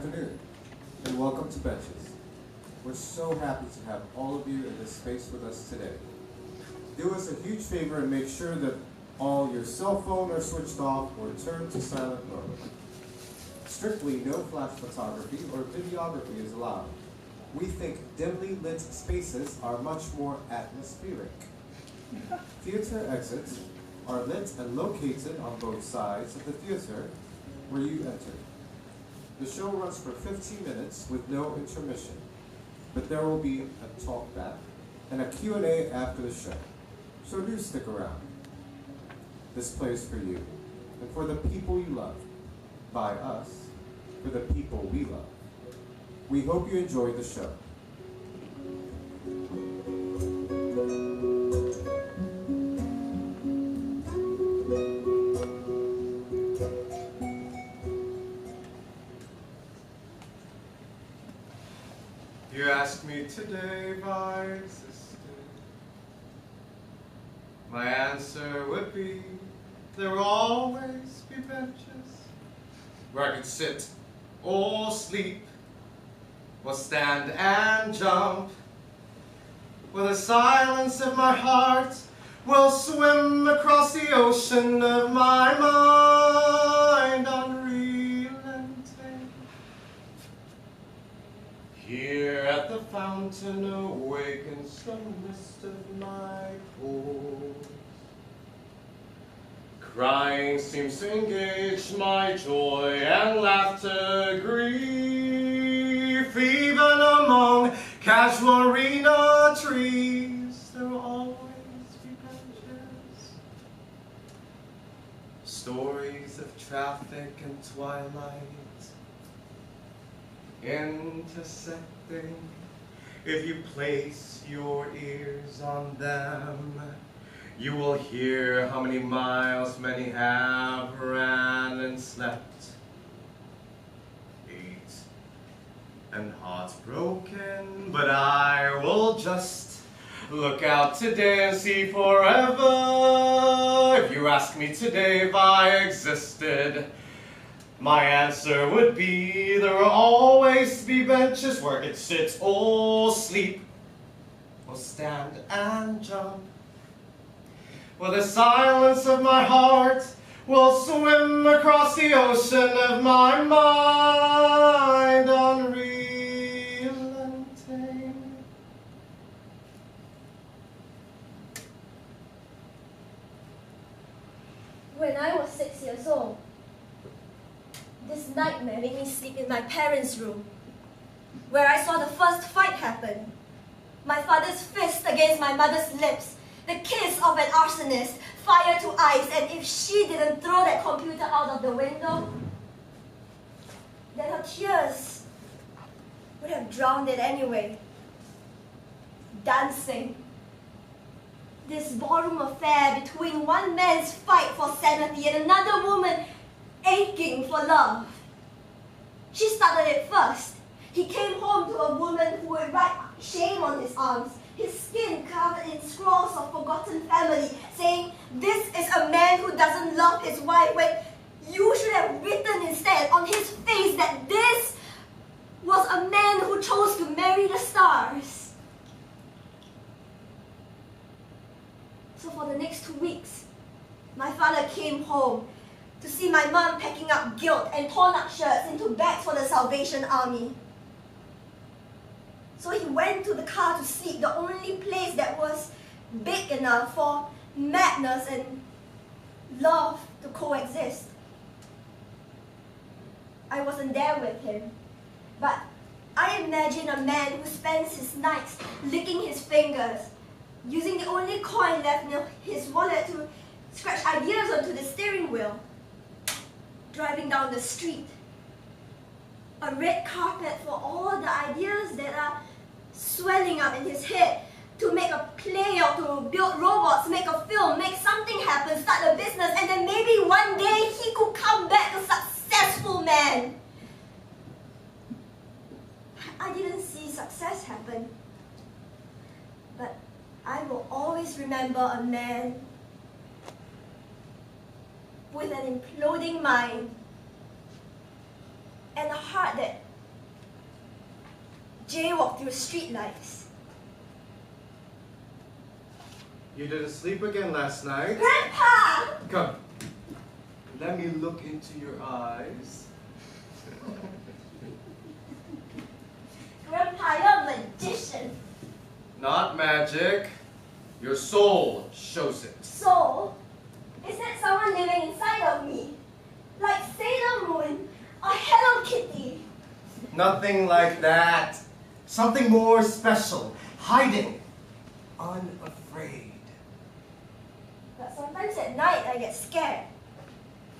afternoon, and welcome to Benches. We're so happy to have all of you in this space with us today. Do us a huge favor and make sure that all your cell phone are switched off or turned to silent mode. Strictly no flash photography or videography is allowed. We think dimly lit spaces are much more atmospheric. Theater exits are lit and located on both sides of the theater where you enter. The show runs for 15 minutes with no intermission, but there will be a talk back and a Q&A after the show, so do stick around. This play is for you, and for the people you love, by us, for the people we love. We hope you enjoyed the show. You asked me today if I existed. My answer would be, there will always be benches where I could sit or sleep or stand and jump, where the silence of my heart will swim across the ocean of my mind unrelenting. Here at the fountain awakens the mist of my pores. Crying seems to engage my joy and laughter grief. Even among casuarina trees, there will always be benches. Stories of traffic and twilight intersecting. If you place your ears on them, you will hear how many miles many have ran and slept. Ate and hearts broken, but I will just look out today and see forever. If you ask me today if I existed, my answer would be there will always be benches where I could sit or sleep or stand and jump, where the silence of my heart will swim across the ocean of my mind unrelenting. When I was 6 years old, this nightmare made me sleep in my parents' room, where I saw the first fight happen. My father's fist against my mother's lips, the kiss of an arsonist, fire to ice, and if she didn't throw that computer out of the window, then her tears would have drowned it anyway. Dancing. This ballroom affair between one man's fight for sanity and another woman aching for love. She started it first. He came home to a woman who would write shame on his arms, his skin covered in scrawls of forgotten family, saying, "This is a man who doesn't love his wife," when you should have written instead on his face that this was a man who chose to marry the stars. So for the next 2 weeks, my father came home to see my mom packing up guilt and torn up shirts into bags for the Salvation Army. So he went to the car to sleep, the only place that was big enough for madness and love to coexist. I wasn't there with him, but I imagine a man who spends his nights licking his fingers, using the only coin left in his wallet to scratch ideas onto the steering wheel, driving down the street. A red carpet for all the ideas that are swelling up in his head, to make a play or to build robots, make a film, make something happen, start a business, and then maybe one day he could come back a successful man. I didn't see success happen, but I will always remember a man with an imploding mind and a heart that jaywalk through streetlights. You didn't sleep again last night? Grandpa! Come. Let me look into your eyes. Grandpa, you're a magician. Not magic. Your soul shows it. Soul? Is that someone living inside of me? Like Sailor Moon or Hello Kitty? Nothing like that. Something more special. Hiding. Unafraid. But sometimes at night I get scared.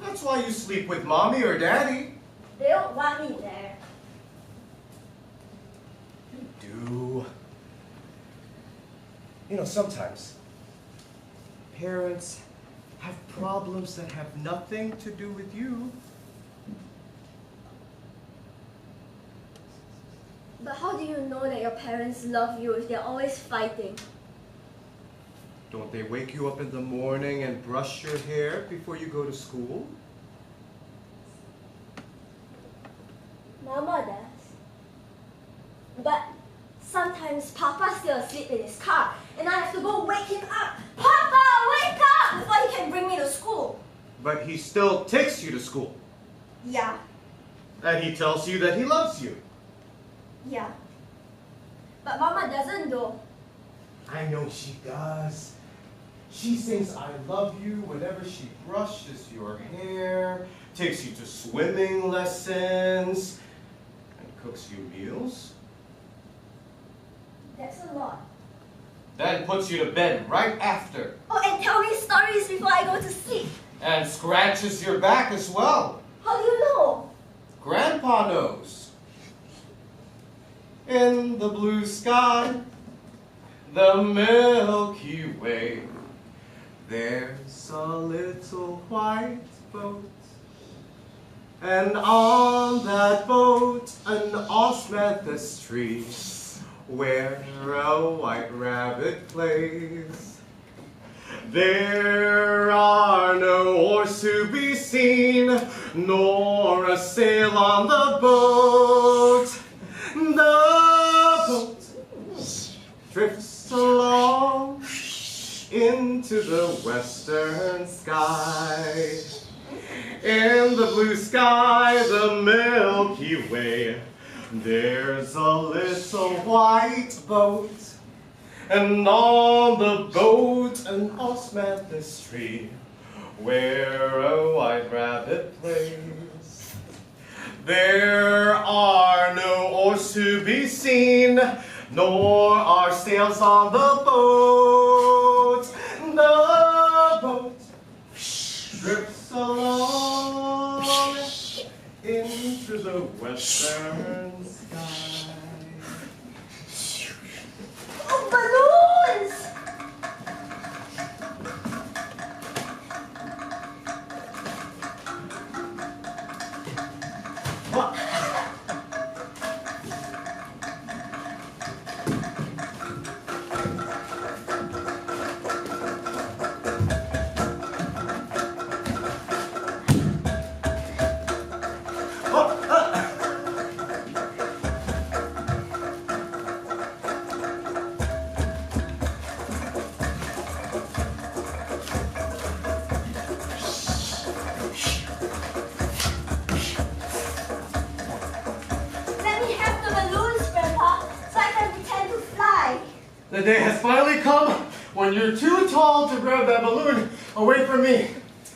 That's why you sleep with mommy or daddy. They don't want me there. Do. You know, sometimes parents have problems that have nothing to do with you. But how do you know that your parents love you if they're always fighting? Don't they wake you up in the morning and brush your hair before you go to school? Mama does. But sometimes Papa's still asleep in his car and I have to go wake him up. Papa, wake up! Before he can bring me to school. But he still takes you to school. Yeah, And he tells you that he loves you. yeah. But Mama doesn't though. I know she does. She sings I love you whenever she brushes your hair, takes you to swimming lessons, and cooks you meals. That's a lot. Then puts you to bed right after, Oh, and tell me stories before I go to sleep. and scratches your back as well. How do you know? Grandpa knows. In the blue sky, the Milky Way, there's a little white boat. And on that boat, an osmanthus tree, where a white rabbit plays. There are no oars to be seen, nor a sail on the boat. The boat drifts along into the western sky. In the blue sky, the Milky Way, there's a little white boat. And on the boat, an osmanthus tree, where a white rabbit plays. There are no oars to be seen, nor are sails on the boat. The boat drifts along into the western sky. Oh, balloons! What? Let me have the balloons, Grandpa, so I can pretend to fly. The day has finally come when you're too tall to grab that balloon away from me.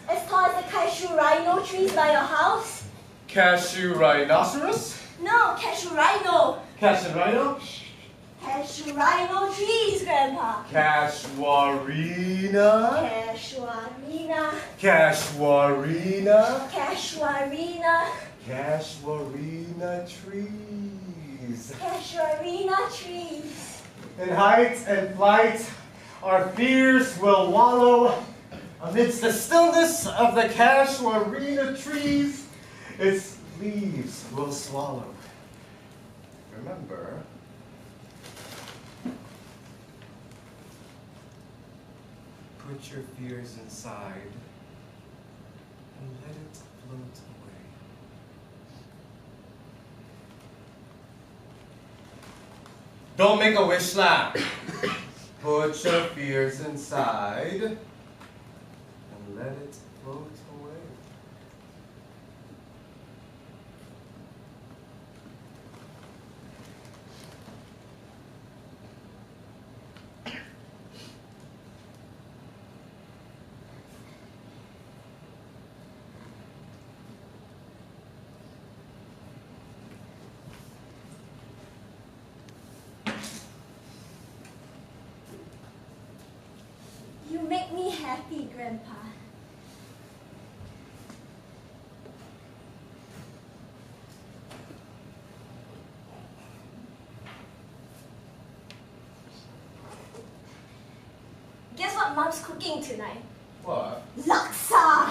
As tall as the cashew rhino trees by your house? Cashew rhinoceros? No, cashew rhino. Cashew rhino? Cashew rhino trees, Grandpa. Casuarina? Casuarina. Casuarina? Casuarina. Casuarina trees. Casuarina trees. In height and flight, our fears will wallow amidst the stillness of the casuarina trees. Its leaves will swallow. Remember, put your fears inside and let it float away. Don't make a wish lamp. Put your fears inside and let it float away. You make me happy, Grandpa. Guess what Mom's cooking tonight? What? Laksa!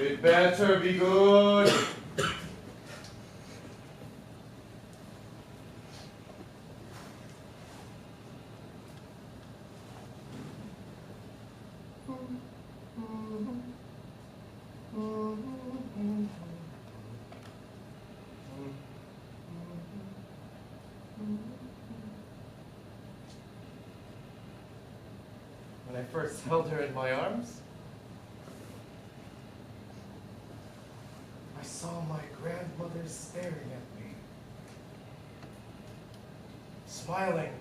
It better be good. When I first held her in my arms, I saw my grandmother staring at me, smiling,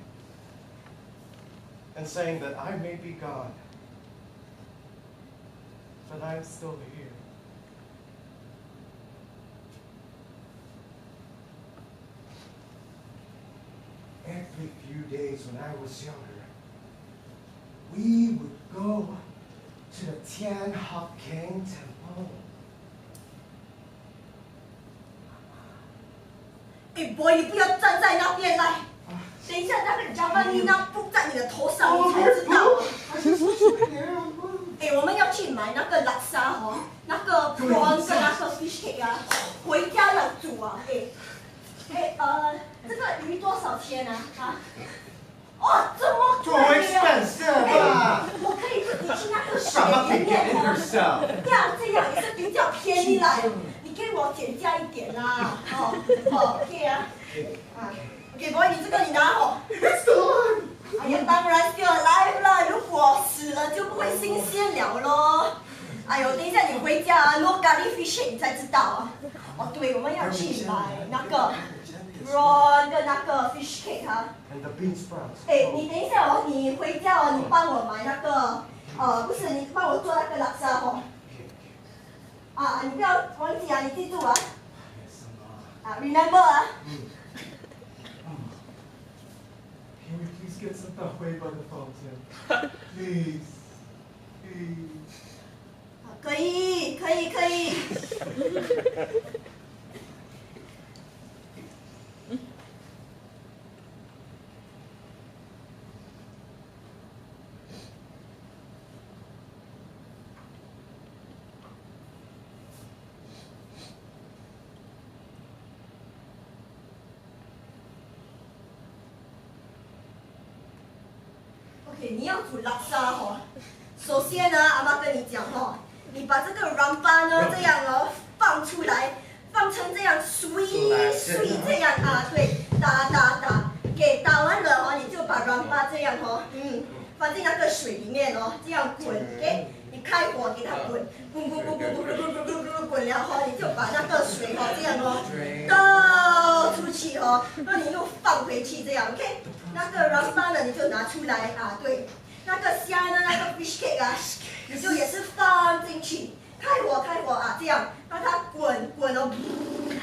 and saying that I may be gone, but I am still here. Every few days when I was younger, we would go to the Tian Hop King Temple. 哎，boy，你不要站在那边来。等一下，那个 Javanina 布在你的头上，你才知道。哎，我们要去买那个 laksa 哦，那个 prawn 跟那个 fish cake 啊，回家要煮啊。这个鱼多少钱啊？啊？哦，这么贵啊！ expensive 啊！我可以自己去那个水里面哦。这样也是比较便宜啦。你给我减价一点啦。OK 啊。OK， boy， 你这个你拿哦。哎呀，当然 still alive 啦，如果死了就不会新鲜了咯。哎呦，等一下你回家啊 ，no curry fish 你才知道啊。哦，对，我们要去买那个 prawn 跟那个 fish cake 啊。And the bean sprouts. 哎，你等一下哦，你回家哦，你帮我买那个，不是，你帮我做那个拉沙哦。啊，你不要忘记啊，你记住啊。啊 ，remember 啊。Can we please get some tahui by the fountain? Please. Please. 可以，可以，可以。OK， 你要煮拉沙哦。首先呢，阿妈跟你讲哦。你把这个软巴呢这样哦放出来，放成这样水这样啊，对，打，给打完了哦，你就把软巴这样哦，放进那个水里面哦，这样滚，给你开火给它滚，滚了哦，你就把那个水哦这样哦倒出去哦，那你又放回去这样 ，OK， 那个软巴呢你就拿出来啊，对。那个虾呢，那个 fish cake 啊，你就也是放进去，开火啊，这样让它滚哦，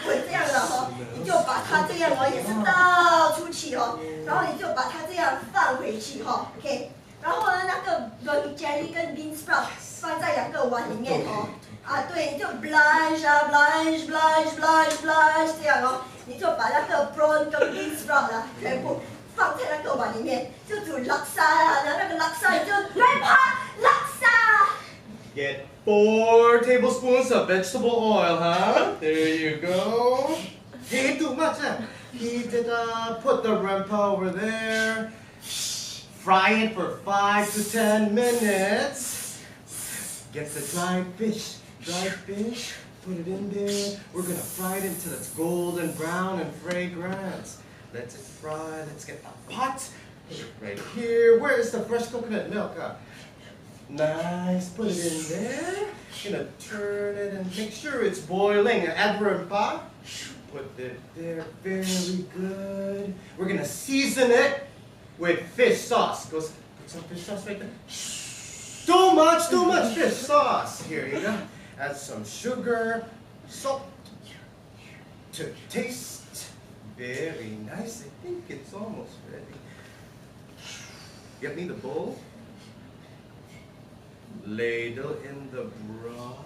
滚这样了哦，你就把它这样哦，也是倒出去哦，然后你就把它这样放回去哈 ，OK， 然后呢，那个 vermicelli 跟 bean sprout 放在2个碗里面哦，啊，对，你就 blanch 这样哦，你就把那个 prawn 跟 bean sprout 啊全部。放在那个碗里面，就煮拉沙啊，然后那个拉沙你就 grandpa 拉沙。Get 4 tablespoons of vegetable oil, huh? There you go. Hey, too much. Heat it up. Put the grandpa over there. Fry it for 5 to 10 minutes. Get the dried fish. Put it in there. We're gonna fry it until it's golden brown and fragrant. Let it fry. Let's get the pot. Put it right here. Where is the fresh coconut milk? Nice. Put it in there. Gonna turn it and make sure it's boiling. Adverb. Put it there. Very good. We're gonna season it with fish sauce. Put some fish sauce right there. Too much fish sauce. Here you go. Add some sugar, salt to taste. Very nice. I think it's almost ready. Get me the bowl. Ladle in the broth.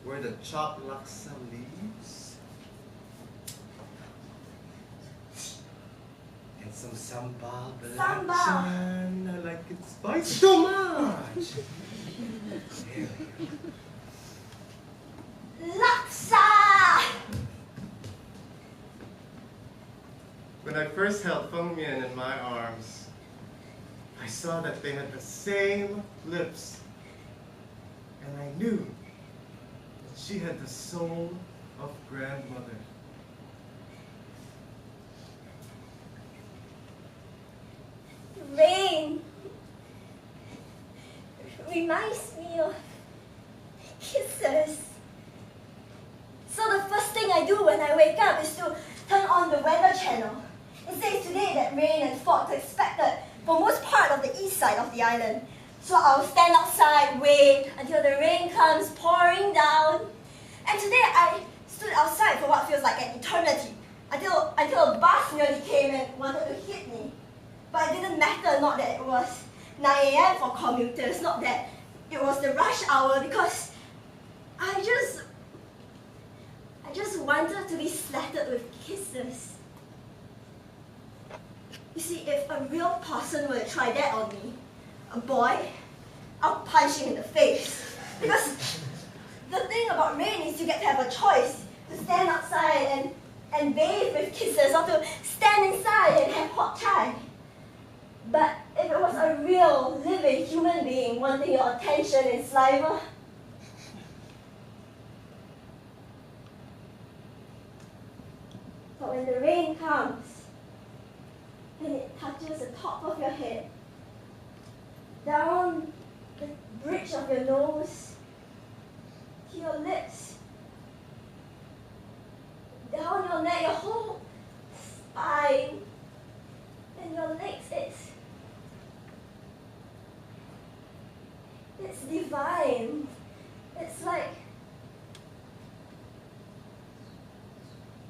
Where the chopped laksa leaves. And some sambal belacan. I like it spicy. Too much. There we go. Laksa! When I first held Feng Mian in my arms, I saw that they had the same lips. And I knew that she had the soul of grandmother. Rain reminds me of kisses. So the first thing I do when I wake up is to turn on the weather channel. It says today that rain and fog are expected for most part of the east side of the island. So I'll stand outside, wait until the rain comes pouring down. And today I stood outside for what feels like an eternity until a bus nearly came and wanted to hit me. But it didn't matter, not that it was 9 a.m. for commuters, not that it was the rush hour, because I just wanted to be splattered with kisses. You see, if a real person were to try that on me, a boy, I'll punch him in the face. Because the thing about rain is you get to have a choice to stand outside and bathe with kisses, or to stand inside and have hot chai. But if it was a real, living human being wanting your attention and saliva, but when the rain comes and it touches the top of your head, down the bridge of your nose, to your lips, down your neck, your whole spine, and your legs, it's divine. It's like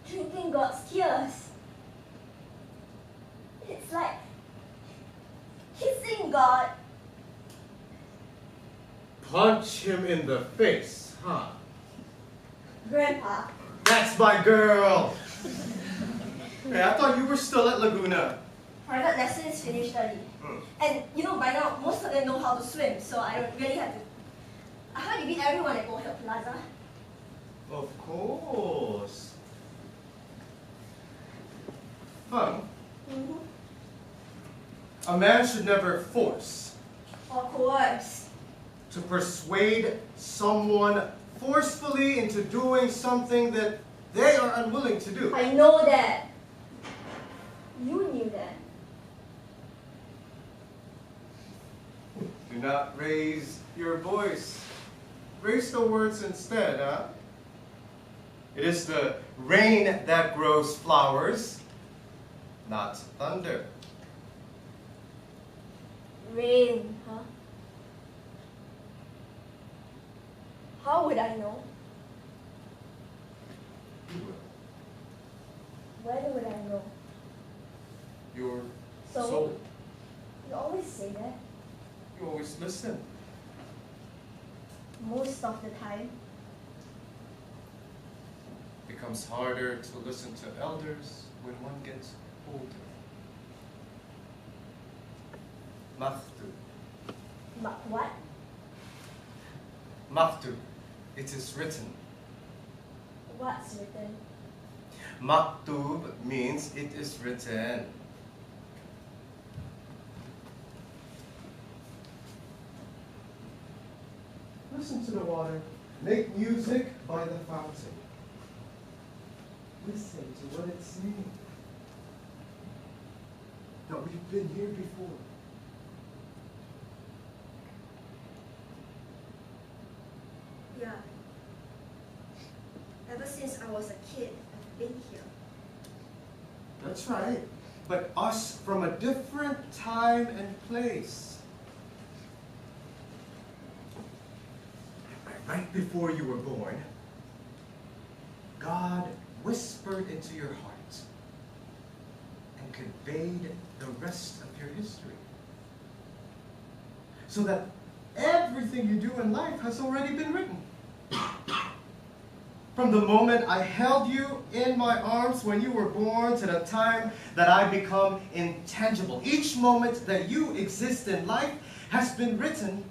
drinking God's tears. It's like kissing God. Punch him in the face, huh? Grandpa, That's my girl! Hey, I thought you were still at Laguna. private lesson is finished early. And you know, by now, most of them know how to swim, so I don't really have to. I heard you beat everyone at Gold Hill Plaza. Of course. Fun. A man should never force Of course. to persuade someone forcefully into doing something that they are unwilling to do. I know that. You knew that. Do not raise your voice. Raise the words instead, huh? It is the rain that grows flowers, not thunder. Rain, huh? How would I know? You will. When would I know? Your So? soul. You always say that. You always listen. Most of the time. It becomes harder to listen to elders when one gets older. Maktub. What? Maktub. It is written. What's written? Maktub means it is written. Listen to the water. Make music by the fountain. Listen to what it's saying. that we've been here before. Yeah. Ever since I was a kid, I've been here. That's right. But us from a different time and place. Right before you were born, God whispered into your heart and conveyed the rest of your history. So that everything you do in life has already been written. From the moment I held you in my arms when you were born to the time that I become intangible. Each moment that you exist in life has been written